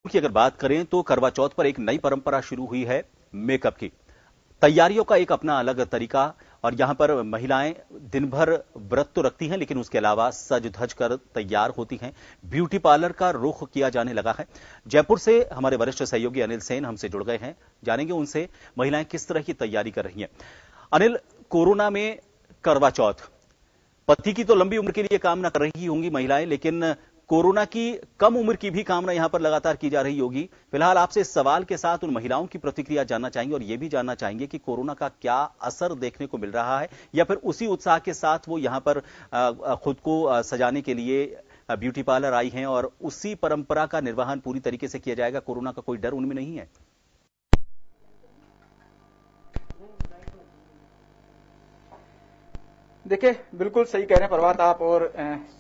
की अगर बात करें तो करवा चौथ पर एक नई परंपरा शुरू हुई है मेकअप की। तैयारियों का एक अपना अलग तरीका, और यहां पर महिलाएं दिन भर व्रत तो रखती हैं लेकिन उसके अलावा सज धज कर तैयार होती हैं। ब्यूटी पार्लर का रुख किया जाने लगा है। जयपुर से हमारे वरिष्ठ सहयोगी अनिल सेन हमसे जुड़ गए हैं, जानेंगे उनसे महिलाएं किस तरह की तैयारी कर रही हैं। अनिल, कोरोना में करवा चौथ, पति की तो लंबी उम्र के लिए कामना कर रही होंगी महिलाएं, लेकिन कोरोना की कम उम्र की भी कामना यहां पर लगातार की जा रही होगी। फिलहाल आपसे इस सवाल के साथ उन महिलाओं की प्रतिक्रिया जानना चाहेंगे और यह भी जानना चाहेंगे कि कोरोना का क्या असर देखने को मिल रहा है, या फिर उसी उत्साह के साथ वो यहां पर खुद को सजाने के लिए ब्यूटी पार्लर आई हैं और उसी परंपरा का निर्वहन पूरी तरीके से किया जाएगा। कोरोना का कोई डर उनमें नहीं है? देखिए, बिल्कुल सही कह रहे हैं प्रभात आप। और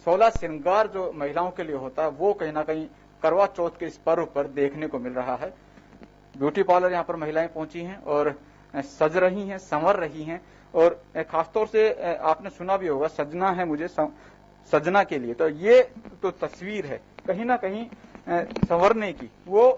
16 श्रृंगार जो महिलाओं के लिए होता है वो कहीं ना कहीं करवा चौथ के इस पर्व पर देखने को मिल रहा है। ब्यूटी पार्लर यहाँ पर महिलाएं पहुंची हैं और सज रही हैं, संवर रही हैं। और खासतौर से आपने सुना भी होगा, सजना है मुझे सजना के लिए। तो ये तो तस्वीर है कहीं ना कहीं संवरने की, वो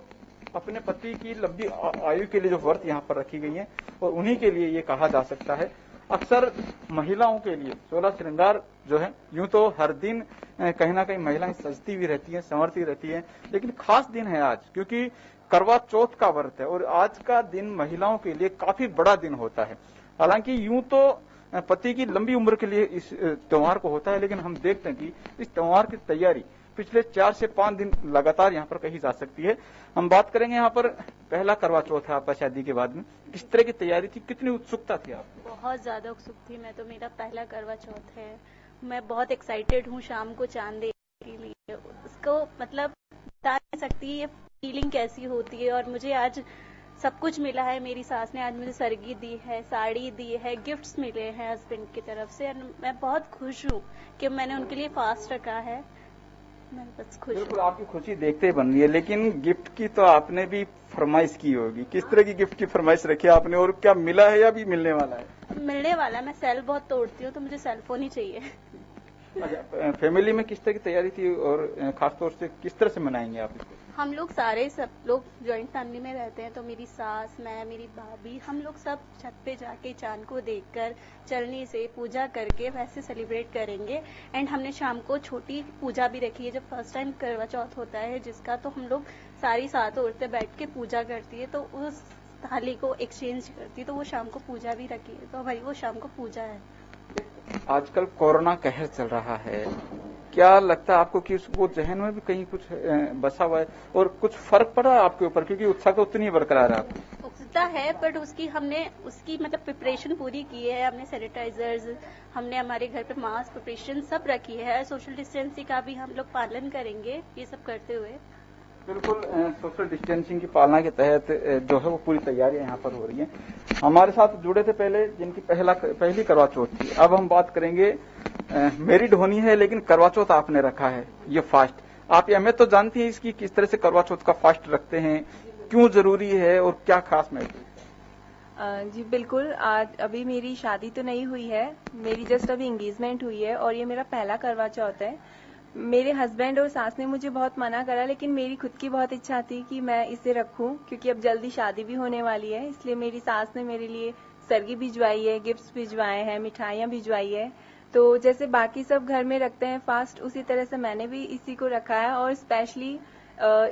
अपने पति की लंबी आयु के लिए जो व्रत यहाँ पर रखी गई है और उन्हीं के लिए ये कहा जा सकता है। अक्सर महिलाओं के लिए 16 श्रृंगार जो है, यूं तो हर दिन कहीं ना कहीं महिलाएं सजती भी रहती हैं, संवरती रहती हैं, लेकिन खास दिन है आज, क्योंकि करवा चौथ का व्रत है और आज का दिन महिलाओं के लिए काफी बड़ा दिन होता है। हालांकि यूं तो पति की लंबी उम्र के लिए इस त्योहार को होता है, लेकिन हम देखते हैं कि इस त्योहार की तैयारी पिछले 4 से 5 दिन लगातार यहाँ पर कही जा सकती है। हम बात करेंगे, यहाँ पर पहला करवा चौथ है आपका शादी के बाद में, किस तरह की तैयारी थी, कितनी उत्सुकता थी आपको? बहुत ज्यादा उत्सुक थी मैं तो। मेरा पहला करवा चौथ है, मैं बहुत एक्साइटेड हूँ शाम को चांद देखने के लिए। उसको मतलब बता नहीं सकती ये फीलिंग कैसी होती है। और मुझे आज सब कुछ मिला है। मेरी सास ने आज मुझे सरगी दी है, साड़ी दी है, गिफ्ट्स मिले हैं हस्बैंड की तरफ से। मैं बहुत खुश हूँ कि मैंने उनके लिए फास्ट रखा है। मैं बस खुश हूँ। बिल्कुल, आपकी खुशी देखते ही बन रही है। लेकिन गिफ्ट की तो आपने भी फरमाइश की होगी, किस तरह की गिफ्ट की फरमाइश रखी है आपने और क्या मिला है या भी मिलने वाला है? मिलने वाला, मैं सेल बहुत तोड़ती हूँ तो मुझे सेल फोन ही चाहिए। अच्छा, फैमिली में किस तरह की तैयारी थी और खासतौर से किस तरह से मनाएंगे आप इसको? हम लोग सब लोग ज्वाइंट फैमिली में रहते हैं, तो मेरी सास, मैं, मेरी भाभी, हम लोग सब छत पे जाके चांद को देखकर चलनी से पूजा करके वैसे सेलिब्रेट करेंगे। एंड हमने शाम को छोटी पूजा भी रखी है। जब फर्स्ट टाइम करवा चौथ होता है जिसका, तो हम लोग सारी 7 औरतें बैठ के पूजा करती है, तो उस थाली को एक्सचेंज करती है, तो वो शाम को पूजा भी रखी है। तो हमारी वो शाम को पूजा है। आजकल कोरोना कहर चल रहा है, क्या लगता है आपको कि वो जहन में भी कहीं कुछ बसा हुआ है और कुछ फर्क पड़ा है आपके ऊपर? क्योंकि उत्साह तो उतनी ही बरकरार है आपको। उत्सुकता है, बट हमने उसकी मतलब प्रिपरेशन पूरी की है। हमने सैनिटाइजर्स, हमने हमारे घर पे मास्क प्रिपरेशन सब रखी है। सोशल डिस्टेंसिंग का भी हम लोग पालन करेंगे, ये सब करते हुए। बिल्कुल, सोशल डिस्टेंसिंग की पालना के तहत जो है वो पूरी तैयारियां यहाँ पर हो रही हैं। हमारे साथ जुड़े थे पहले जिनकी पहली करवा चौथ थी। अब हम बात करेंगे, मैरिड होनी है लेकिन करवा चौथ आपने रखा है ये फास्ट। आप हमें तो जानती हैं इसकी किस तरह से करवा चौथ का फास्ट रखते हैं, क्यों जरूरी है और क्या खास महत्व? जी बिल्कुल, आज अभी मेरी शादी तो नहीं हुई है, मेरी जस्ट अभी एंगेजमेंट हुई है और ये मेरा पहला करवा चौथ है। मेरे हस्बैंड और सास ने मुझे बहुत मना करा, लेकिन मेरी खुद की बहुत इच्छा थी कि मैं इसे रखूं, क्योंकि अब जल्दी शादी भी होने वाली है। इसलिए मेरी सास ने मेरे लिए सरगी भिजवाई है, गिफ्ट्स भिजवाए हैं, मिठाइयां भिजवाई है। तो जैसे बाकी सब घर में रखते हैं फास्ट, उसी तरह से मैंने भी इसी को रखा है। और स्पेशली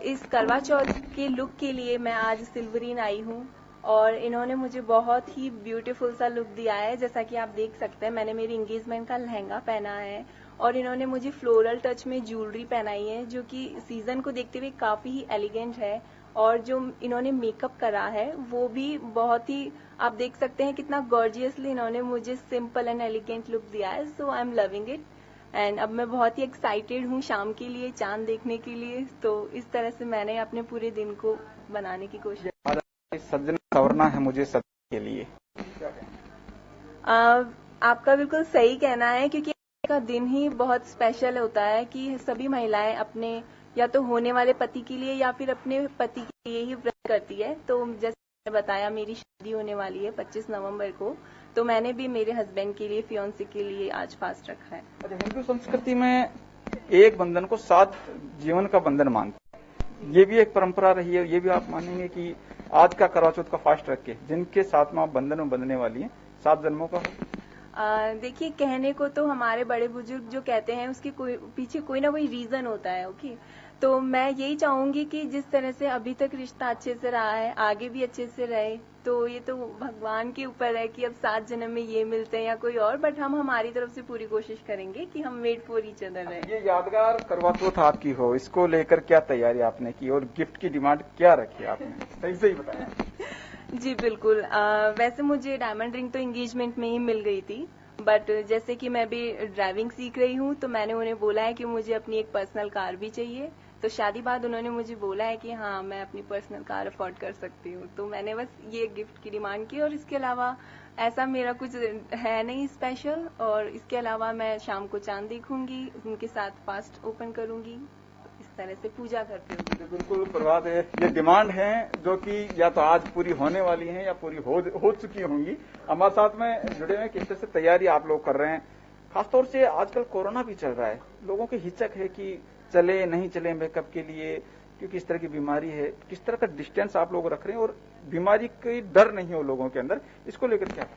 इस करवा चौथ के लुक के लिए मैं आज सिल्वरीन आई हूँ और इन्होंने मुझे बहुत ही ब्यूटीफुल सा लुक दिया है। जैसा कि आप देख सकते हैं, मैंने मेरी एंगेजमेंट का लहंगा पहना है और इन्होंने मुझे फ्लोरल टच में ज्वेलरी पहनाई है, जो कि सीजन को देखते हुए काफी ही एलिगेंट है। और जो इन्होंने मेकअप करा है वो भी बहुत ही, आप देख सकते हैं कितना गॉर्जियसली इन्होंने मुझे सिंपल एंड एलिगेंट लुक दिया है। So I am loving it. And अब मैं बहुत ही एक्साइटेड हूँ शाम के लिए, चांद देखने के लिए। तो इस तरह से मैंने अपने पूरे दिन को बनाने की कोशिश। सजना संवरना है मुझे सजना के लिए, आपका बिल्कुल सही कहना है, क्योंकि का दिन ही बहुत स्पेशल होता है कि सभी महिलाएं अपने या तो होने वाले पति के लिए या फिर अपने पति के लिए ही व्रत करती है। तो जैसे मैंने बताया, मेरी शादी होने वाली है 25 नवंबर को, तो मैंने भी मेरे हस्बैंड के लिए, फियांसे के लिए आज फास्ट रखा है। अच्छा, हिंदू संस्कृति में एक बंधन को 7 जीवन का बंधन मानते हैं। ये भी एक परंपरा रही है, ये भी आप मानेंगे कि आज का करवा चौथ का फास्ट रख के जिनके साथ में आप बंधन में बंधने वाली हैं 7 जन्मों का हो? देखिए, कहने को तो हमारे बड़े बुजुर्ग जो कहते हैं उसके पीछे कोई ना कोई रीजन होता है। ओके, तो मैं यही चाहूंगी कि जिस तरह से अभी तक रिश्ता अच्छे से रहा है आगे भी अच्छे से रहे। तो ये तो भगवान के ऊपर है कि अब 7 जन्म में ये मिलते हैं या कोई और, बट हम हमारी तरफ से पूरी कोशिश करेंगे कि हम मेड फॉर ईच अदर रहे। ये यादगार करवा चौथ आपकी हो, इसको लेकर क्या तैयारी आपने की और गिफ्ट की डिमांड क्या रखी आपने? सही से ही बताया। जी बिल्कुल। वैसे मुझे डायमंड रिंग तो एंगेजमेंट में ही मिल गई थी, बट जैसे कि मैं भी ड्राइविंग सीख रही हूँ तो मैंने उन्हें बोला है कि मुझे अपनी एक पर्सनल कार भी चाहिए। तो शादी बाद उन्होंने मुझे बोला है कि हाँ, मैं अपनी पर्सनल कार अफोर्ड कर सकती हूँ। तो मैंने बस ये गिफ्ट की डिमांड की और इसके अलावा ऐसा मेरा कुछ है नहीं स्पेशल। और इसके अलावा मैं शाम को चांद देखूंगी, उनके साथ फास्ट ओपन करूंगी, इस तरह से पूजा करती हूँ। बिल्कुल प्रभात है, ये डिमांड है जो कि या तो आज पूरी होने वाली हैं या पूरी हो चुकी होंगी। हमारे साथ में जुड़े हुए किस तरह से तैयारी आप लोग कर रहे हैं? खासतौर से आजकल कोरोना भी चल रहा है, लोगों की हिचक है कि चले नहीं चले मेकअप के लिए, क्योंकि इस तरह की बीमारी है। किस तरह का डिस्टेंस आप लोग रख रहे हैं और बीमारी की डर नहीं हो लोगों के अंदर, इसको लेकर क्या?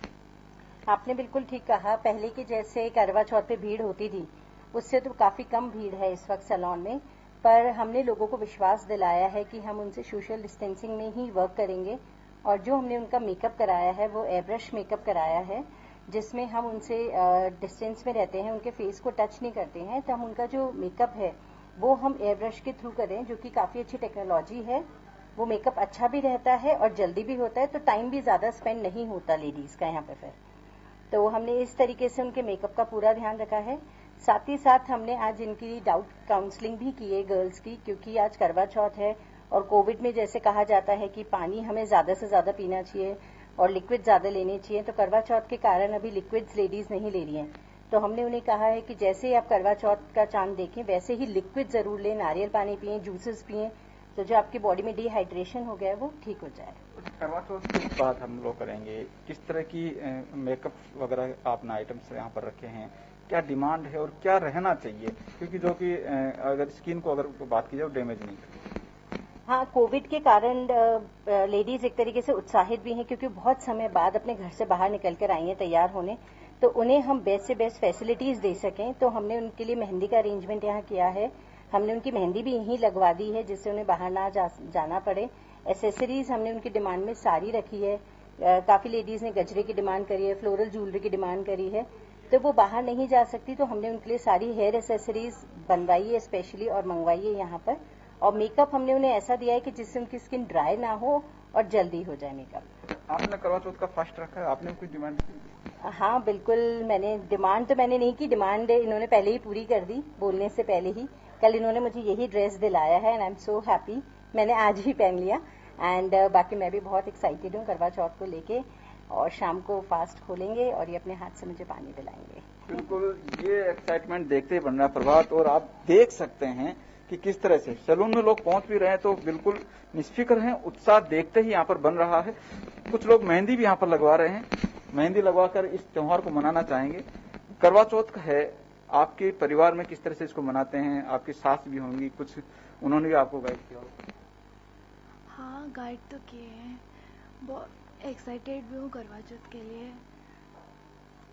आपने बिल्कुल ठीक कहा। पहले की जैसे करवा चौथ पे भीड़ होती थी उससे तो काफी कम भीड़ है इस वक्त सैलून में, पर हमने लोगों को विश्वास दिलाया है कि हम उनसे सोशल डिस्टेंसिंग में ही वर्क करेंगे। और जो हमने उनका मेकअप कराया है वो एयरब्रश मेकअप कराया है, जिसमें हम उनसे डिस्टेंस में रहते हैं, उनके फेस को टच नहीं करते हैं। तो हम उनका जो मेकअप है वो हम एयरब्रश के थ्रू करें, जो कि काफी अच्छी टेक्नोलॉजी है। वो मेकअप अच्छा भी रहता है और जल्दी भी होता है, तो टाइम भी ज्यादा स्पेंड नहीं होता लेडीज का यहाँ पे। फिर तो हमने इस तरीके से उनके मेकअप का पूरा ध्यान रखा है। साथ ही साथ हमने आज इनकी डाउट काउंसलिंग भी की है गर्ल्स की, क्योंकि आज करवा चौथ है और कोविड में जैसे कहा जाता है कि पानी हमें ज्यादा से ज्यादा पीना चाहिए और लिक्विड ज्यादा लेने चाहिए। तो करवा चौथ के कारण अभी लिक्विड्स लेडीज नहीं ले रही हैं, तो हमने उन्हें कहा है कि जैसे ही आप करवा चौथ का चांद देखें वैसे ही लिक्विड जरूर लें, नारियल पानी पिए, जूसेस पिए, तो जो आपकी बॉडी में डिहाइड्रेशन हो गया है वो ठीक हो जाए। करवा चौथ की बात हम लोग करेंगे, किस तरह की मेकअप वगैरह आपने आइटम्स यहाँ पर रखे हैं, क्या डिमांड है और क्या रहना चाहिए? क्योंकि जो कि अगर स्किन को अगर बात की जाए डैमेज नहीं। हाँ, कोविड के कारण लेडीज एक तरीके से उत्साहित भी हैं, क्योंकि बहुत समय बाद अपने घर से बाहर निकल कर आई हैं तैयार होने, तो उन्हें हम बेस्ट से बेस्ट फैसिलिटीज दे सकें। तो हमने उनके लिए मेहंदी का अरेंजमेंट यहाँ किया है। हमने उनकी मेहंदी भी यहीं लगवा दी है, जिससे उन्हें बाहर ना जाना पड़े। एसेसरीज हमने उनकी डिमांड में सारी रखी है। काफी लेडीज ने गजरे की डिमांड करी है, फ्लोरल ज्वेलरी की डिमांड करी है, तो वो बाहर नहीं जा सकती, तो हमने उनके लिए सारी हेयर एसेसरीज बनवाई है स्पेशली और मंगवाई है यहाँ पर। और मेकअप हमने उन्हें ऐसा दिया है कि जिससे उनकी स्किन ड्राई ना हो और जल्दी हो जाए मेकअप। आपने करवा चौथ का फास्ट रखा है, आपने कुछ डिमांड की? हाँ बिल्कुल, डिमांड तो मैंने नहीं की, डिमांड इन्होंने पहले ही पूरी कर दी बोलने से पहले ही। कल इन्होंने मुझे यही ड्रेस दिलाया है and I am so happy, मैंने आज ही पहन लिया। एंड बाकी मैं भी बहुत एक्साइटेड हूँ करवा चौथ को लेके, और शाम को फास्ट खोलेंगे और ये अपने हाथ से मुझे पानी पिलाएंगे। बिल्कुल, ये एक्साइटमेंट देखते ही बन रहा है प्रभात, और आप देख सकते हैं कि किस तरह से सैलून में लोग पहुंच भी रहे हैं, तो बिल्कुल निष्फिक्र हैं, उत्साह देखते ही यहाँ पर बन रहा है। कुछ लोग मेहंदी भी यहाँ पर लगवा रहे हैं, मेहंदी लगवाकर इस त्योहार को मनाना चाहेंगे। करवा चौथ का है, आपके परिवार में किस तरह से इसको मनाते हैं? आपकी सास भी होंगी, कुछ उन्होंने भी आपको गाइड किया होगा? हाँ, गाइड तो किए हैं, बहुत एक्साइटेड भी हूँ करवा चौथ के लिए।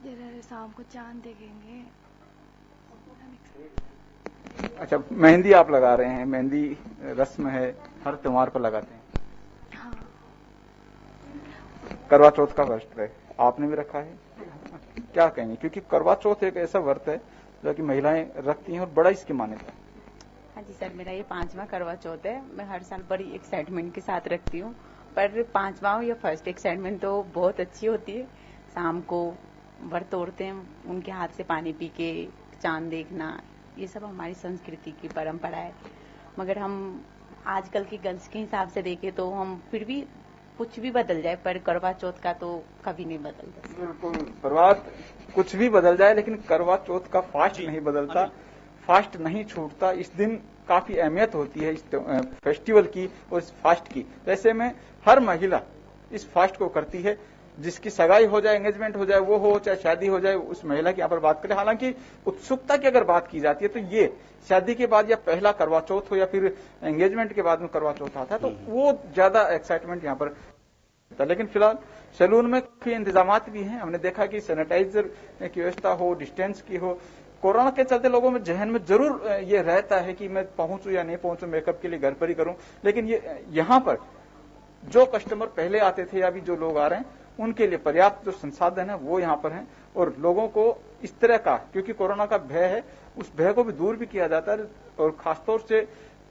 जरा शाम को चांद देखेंगे। अच्छा, मेहंदी आप लगा रहे हैं, मेहंदी रस्म है, हर त्योहार पर लगाते हैं। हाँ। करवा चौथ का व्रत है, आपने भी रखा है, क्या कहेंगे? क्योंकि करवा चौथ एक ऐसा व्रत है जो कि महिलाएं रखती हैं और बड़ा इसकी मान्यता है। हाँ जी सर, मेरा ये 5वां करवा चौथ है। मैं हर साल बड़ी एक्साइटमेंट के साथ रखती हूँ, पर 5वां या फर्स्ट एक्साइटमेंट तो बहुत अच्छी होती है। शाम को व्रत तोड़ते हैं, उनके हाथ से पानी पी के चांद देखना, ये सब हमारी संस्कृति की परंपरा है। मगर हम आजकल की गर्ल्स के हिसाब से देखें तो हम फिर भी कुछ भी बदल जाए, पर करवा चौथ का तो कभी नहीं बदलता। बिल्कुल प्रभात, कुछ भी बदल जाए लेकिन करवा चौथ का फास्ट नहीं बदलता, फास्ट नहीं छूटता। इस दिन काफी अहमियत होती है इस फेस्टिवल की और इस फास्ट की। ऐसे में हर महिला इस फास्ट को करती है। जिसकी सगाई हो जाए, एंगेजमेंट हो जाए, वो हो चाहे शादी हो जाए, उस महिला की यहाँ पर बात करें। हालांकि उत्सुकता की अगर बात की जाती है तो ये शादी के बाद या पहला करवा चौथ हो या फिर एंगेजमेंट के बाद में करवा चौथ आता है तो वो ज्यादा एक्साइटमेंट यहाँ पर। लेकिन फिलहाल सैलून में काफी इंतजाम भी हैं। हमने देखा कि सैनिटाइजर की व्यवस्था हो, डिस्टेंस की हो। कोरोना के चलते लोगों में जहन में जरूर ये रहता है कि मैं पहुंचूं या नहीं पहुंचूं, मेकअप के लिए घर पर ही करूं। लेकिन ये यहाँ पर जो कस्टमर पहले आते थे या अभी जो लोग आ रहे हैं उनके लिए पर्याप्त जो संसाधन है वो यहाँ पर हैं। और लोगों को इस तरह का, क्योंकि कोरोना का भय है, उस भय को भी दूर भी किया जाता है। और खासतौर से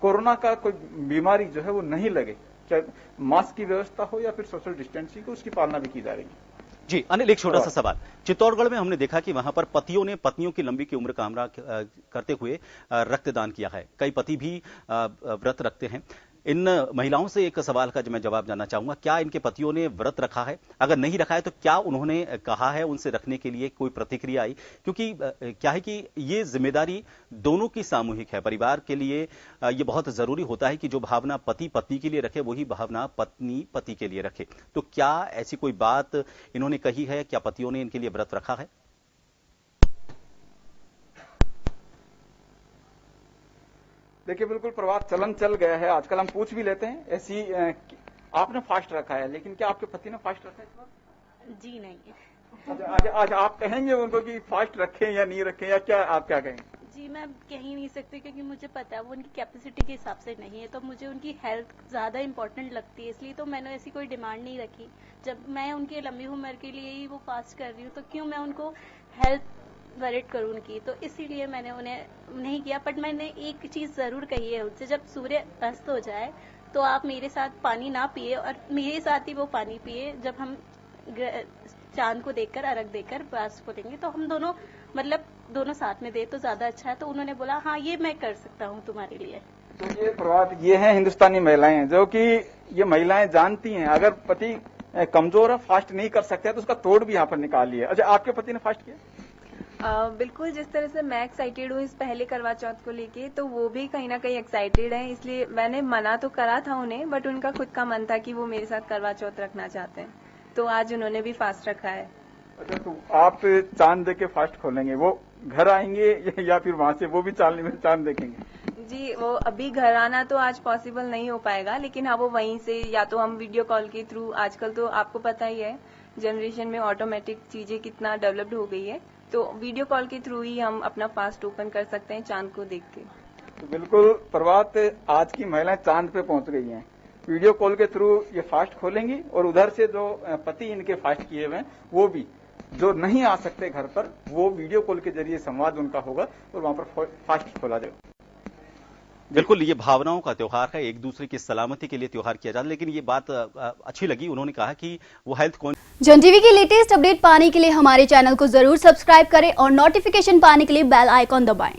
कोरोना का कोई बीमारी जो है वो नहीं लगे, चाहे मास्क की व्यवस्था हो या फिर सोशल डिस्टेंसिंग को, उसकी पालना भी की जा रही है। जी अनिल, एक छोटा सा सवाल। चित्तौड़गढ़ में हमने देखा कि वहां पर पतियों ने पत्नियों की लंबी की उम्र कामना करते हुए रक्तदान किया है। कई पति भी व्रत रखते हैं। इन महिलाओं से एक सवाल का मैं जवाब जानना चाहूंगा, क्या इनके पतियों ने व्रत रखा है? अगर नहीं रखा है तो क्या उन्होंने कहा है उनसे रखने के लिए, कोई प्रतिक्रिया आई? क्योंकि क्या है कि ये जिम्मेदारी दोनों की सामूहिक है। परिवार के लिए ये बहुत जरूरी होता है कि जो भावना पति पत्नी के लिए रखे वही भावना पत्नी पति के लिए रखे। तो क्या ऐसी कोई बात इन्होंने कही है? क्या पतियों ने इनके लिए व्रत रखा है? देखिए, बिल्कुल प्रभात चलन चल गया है आजकल। हम पूछ भी लेते हैं ऐसी, आपने फास्ट रखा है, लेकिन क्या आपके पति ने फास्ट रखा है इस बार? जी नहीं। आज आप कहेंगे उनको कि फास्ट रखें या नहीं रखें, या क्या आप क्या कहेंगे? जी मैं कह ही नहीं सकती, क्योंकि मुझे पता है वो उनकी कैपेसिटी के हिसाब से नहीं है। तो मुझे उनकी हेल्थ ज्यादा इंपॉर्टेंट लगती है, इसलिए तो मैंने ऐसी कोई डिमांड नहीं रखी। जब मैं उनकी लंबी उम्र के लिए ही वो फास्ट कर रही हूँ तो क्यों मैं उनको हेल्थ वरेट करूं उनकी, तो इसीलिए मैंने उन्हें नहीं किया। बट मैंने एक चीज जरूर कही है उनसे, जब सूर्य अस्त हो जाए तो आप मेरे साथ पानी ना पिए और मेरे साथ ही वो पानी पिए। जब हम चांद को देखकर, अर्घ देकर बास खोलेंगे तो हम दोनों दोनों साथ में दे तो ज्यादा अच्छा है। तो उन्होंने बोला हाँ ये मैं कर सकता हूँ तुम्हारे लिए। तो ये प्रभात, ये है हिंदुस्तानी महिलाएं, जो कि ये महिलाएं जानती हैं अगर पति कमजोर है, फास्ट नहीं कर सकते तो उसका तोड़ भी यहाँ पर निकाल लिया। अच्छा, आपके पति ने फास्ट किया? बिल्कुल, जिस तरह से मैं एक्साइटेड हूँ इस पहले करवा चौथ को लेके, तो वो भी कहीं ना कहीं एक्साइटेड है। इसलिए मैंने मना तो करा था उन्हें, बट उनका खुद का मन था कि वो मेरे साथ करवा चौथ रखना चाहते हैं, तो आज उन्होंने भी फास्ट रखा है। अच्छा, तो आप चांद देख के फास्ट खोलेंगे, वो घर आएंगे या फिर वहां से वो भी चांद देखेंगे? जी, वो अभी घर आना तो आज पॉसिबल नहीं हो पाएगा, लेकिन हाँ वो वहीं से, या तो हम वीडियो कॉल के थ्रू, आजकल तो आपको पता ही है जनरेशन में ऑटोमेटिक चीजें कितना डेवलप्ड हो गई है, तो वीडियो कॉल के थ्रू ही हम अपना फास्ट ओपन कर सकते हैं चांद को देख के। तो बिल्कुल प्रभात, आज की महिलाएं चांद पे पहुंच गई हैं। वीडियो कॉल के थ्रू ये फास्ट खोलेंगी और उधर से जो पति इनके फास्ट किए हुए हैं वो भी, जो नहीं आ सकते घर पर, वो वीडियो कॉल के जरिए संवाद उनका होगा और वहां पर फास्ट खोला जाएगा। बिल्कुल, ये भावनाओं का त्योहार है, एक दूसरे की सलामती के लिए त्योहार किया जाता है। लेकिन ये बात अच्छी लगी, उन्होंने कहा कि वो हेल्थ जन टीवी की लेटेस्ट अपडेट पाने के लिए हमारे चैनल को जरूर सब्सक्राइब करें और नोटिफिकेशन पाने के लिए बेल आइकॉन दबाएं।